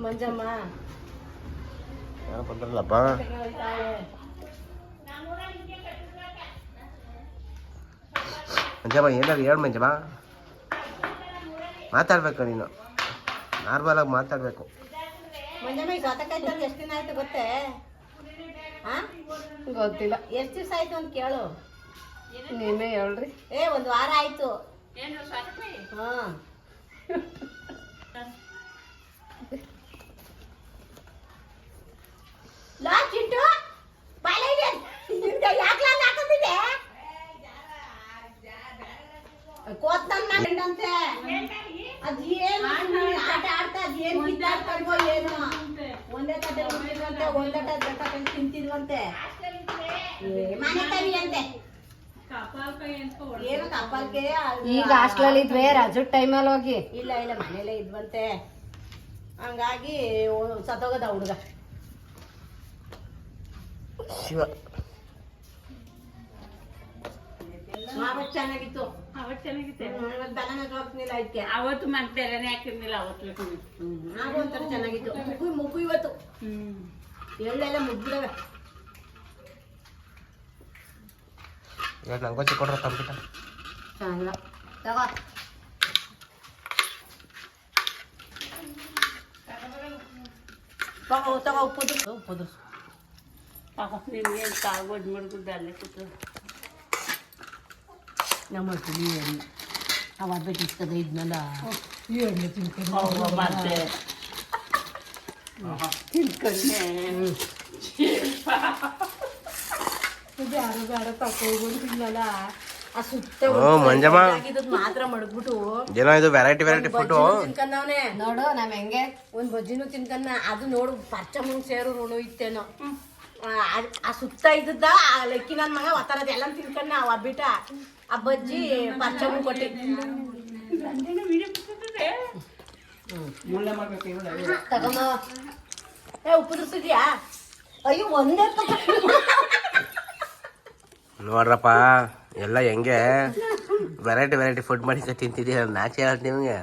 ಮಂಜಮ್ಮ ಯಾರು ಬಂದ್ರಲ್ಲಪ್ಪ. ಮಂಜಮ್ಮ ಏನಾರು ಹೇಳು ಮಂಜಮ್ಮ. ಮಾತಾಡ್ಬೇಕು ನೀನು, ನಾರ್ಮಲ್ ಆಗಿ ಮಾತಾಡ್ಬೇಕು. ಮಂಜಮ್ಮ ಈಗ ಸೌತೆಕಾಯಿ ತಂದು ಎಷ್ಟು ದಿನ ಆಯ್ತು ಗೊತ್ತೇ? ಗೊತ್ತಿಲ್ಲ. ಎಷ್ಟು ದಿವಸ ಆಯ್ತು ಅಂತ ಕೇಳು. ನೀವೇ ಹೇಳ್ರಿ. ಒಂದು ವಾರ ಆಯ್ತು. ಲಾ ಚಿಂಟು ಕೋತಂತೆ ಅದ್ ಏನು ಆಟ ಆಡ್ತಾ ಅದ್ ಏನ್ ಕಿತ್ತಾಡ್ತಾರೋ ಏನು. ಒಂದೇ ತಟ್ಟೆ ಉಂಟಿದ್ವಂತೆ, ಒಂದೇ ತಟ್ಟೆ ತಿಂತಿದ್ವಂತೆ. ಮನೆ ಕವಿ ಅಂತೆ ಏನು ಕಪ್ಪಲ್ಕೆ. ಈಗ ಹಾಸ್ಟೆಲ್ ಇದ್ವಿ ರಜದ ಟೈಮಲ್ಲಿ ಹೋಗಿ. ಇಲ್ಲ ಇಲ್ಲ ಮನೇಲೆ ಇದ್ವಂತೆ, ಹಂಗಾಗಿ ಸತ್ತೋಗದ ಹುಡುಗ. ಶಿವ ಅವತ್ತು ಚೆನ್ನಾಗಿತ್ತು. ದನನಿಲ್ಲ ಇದಕ್ಕೆ ಅವತ್ತು ಮತ್ತೆ ಹಾಕಿರ್ಲಿಲ್ಲ. ಅವತ್ತು ಅದು ಒಂಥರ ಚೆನ್ನಾಗಿತ್ತು. ಮುಗು ಇವತ್ತು ಎಳ್ಳೆಲ್ಲ ಮುಗ್ಬಿಡವೆ. ಇವತ್ತು ನಂಗೆ ಕೊಡ್ರ ತಂಬಿಟ ಚೆನ್ನಾಗಿಲ್ಲ. ತಗೋ ತಗೋ ಉಪ್ಪುದು ನಿಮ್ಗೆ ಕಾಗೋದು ಮುಡ್ಗುದ್ದು ಅಲ್ಲೇ ಕೂತು ನಮ್ಮ ಮಾಡ್ತೀವಿ. ಅವ ಬೆಟ್ಟಿಸ್ತದೆ ಇದನ್ನೆಲ್ಲ ಮತ್ತೆ ತಿನ್ಕೊಂಡೆ ಯಾರು ಬೇಡ ತಗೋಬೋದು ತಿನ್ನಲ್ಲ. ಆ ಸುತ್ತ ಮಂಜಮ್ಮ ಮಾತ್ರ ಮಡಗ್ಬಿಟ್ಟು ಏನೋ ಇದು ವೆರೈಟಿ ಫುಡ್ ತಿನ್ಕಂದವನೆ ನೋಡು ನಮ್ ಹೆಂಗೆ ಒಂದ್ ಬಜ್ಜಿನೂ ತಿನ್ಕನ್ನ. ಅದು ನೋಡು ಪರ್ಚಮ್ಮಂಗ್ ಸೇರು ಋಣ ಇತ್ತೇನೋ. ಆ ಸುತ್ತ ಇದ್ದದ್ದ ಆ ಲಕ್ಕಿ ನನ್ ಮಗ ಒತ್ತರದ್ ಎಲ್ಲ ತಿನ್ಕನ್ನ. ಅವ ಬಿಟ್ಟ ಆ ಬಜ್ಜಿ ಪರ್ಚಮ್ಮಂಗ್ ಕೊಟ್ಟಿ ತಗೊಂಬ. ಉಪ್ಪು ದುರ್ಸಿದ್ಯಾ? ಅಯ್ಯೋ ಒಂದೇ ನೋಡ್ರಪ್ಪ ಎಲ್ಲ ಹೆಂಗೆ ವೆರೈಟಿ ಫುಡ್ ಮಾಡಿ ತಿಂತಿದ್ದೀರ. ನಾಚೆ ಹೇಳ್ತ ನಿಮ್ಗೆ.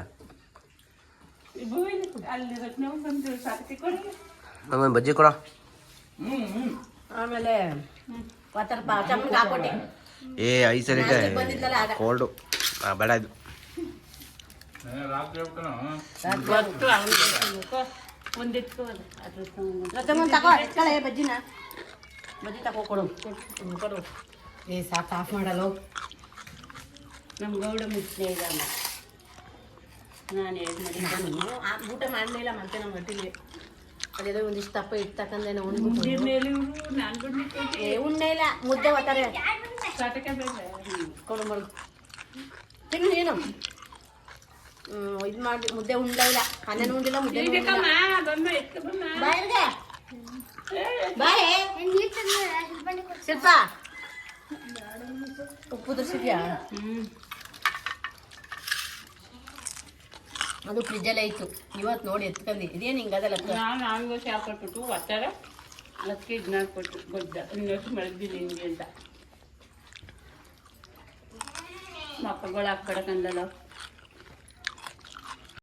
ನಮ್ಮೊಂದು ಬಜ್ಜಿ ಕೊಡೋ. ಆಮೇಲೆ ಒತ್ತರ ಪರ್ಚಮ್ಮಂಗ್ ಹಾಕೊಟ್ಟೆ. ಐದು ಸರಿ ಕೋಲ್ಡು ಬೇಡ ಇದು. ಬಜ್ಜಿನ ಬಜ್ಜಿ ತಗೋ ಕೊಡು. ಸಾಕು ಆಫ್ ಮಾಡಲ್ಲ. ನಮ್ಮ ಗೌಡ ಮುಚ್ಚಲೇ ಇಲ್ಲ. ನಾನು ಏನು ಮಾಡಿದ್ದು ಊಟ ಮಾಡಲಿಲ್ಲ ಮತ್ತೆ ನಮ್ಮ ಹೊಟ್ಟಿಲಿ ಅದೇದೋ ಒಂದಿಷ್ಟು ತಪ್ಪ ಇಟ್ಟು ತಕಂದೇನೋ ಉಣ್ಣೆ ಇಲ್ಲ. ಮುದ್ದೆ ಒತ್ತಾರೆ ಕೊಡು ಮರು ತಿನ್ನು ನೀನು. ಇದು ಮಾಡಿ ಮುದ್ದೆ ಉಂಡ ಇಲ್ಲ, ಅನ್ನನ ಉಂಡಿಲ್ಲ, ಮುದ್ದೆ ಬಾಯಿಗೆ ಬಾಯ್ ಶಿಲ್ಪ ಉಪ್ಪು ತರಿಸಿದ್ಯಾ? ಅದು ಫ್ರಿಜ್ಜಲ್ಲೇ ಇತ್ತು. ಇವತ್ತು ನೋಡಿ ಎತ್ಕೊಂಡಿ ಇದೇನು ಹಿಂಗದಲ್ಲ. ನಾನು ಆಂಗೋಸಿ ಹಾಕೊಟ್ಬಿಟ್ಟು ಒತ್ತಾರ ಅದಕ್ಕೆ ಇದನ್ನ ಹಾಕ್ಕೊಟ್ಟು ಗೊಜ್ಜ ಇನ್ನೊತ್ತು ಮಳಗ್ದಿಲ್ಲ ಹಿಂಗೆ ಅಂತ ಮಕ್ಕಳು ಹಾಕ್ಕೊಡಕ್ಕಂದಲ್ಲ.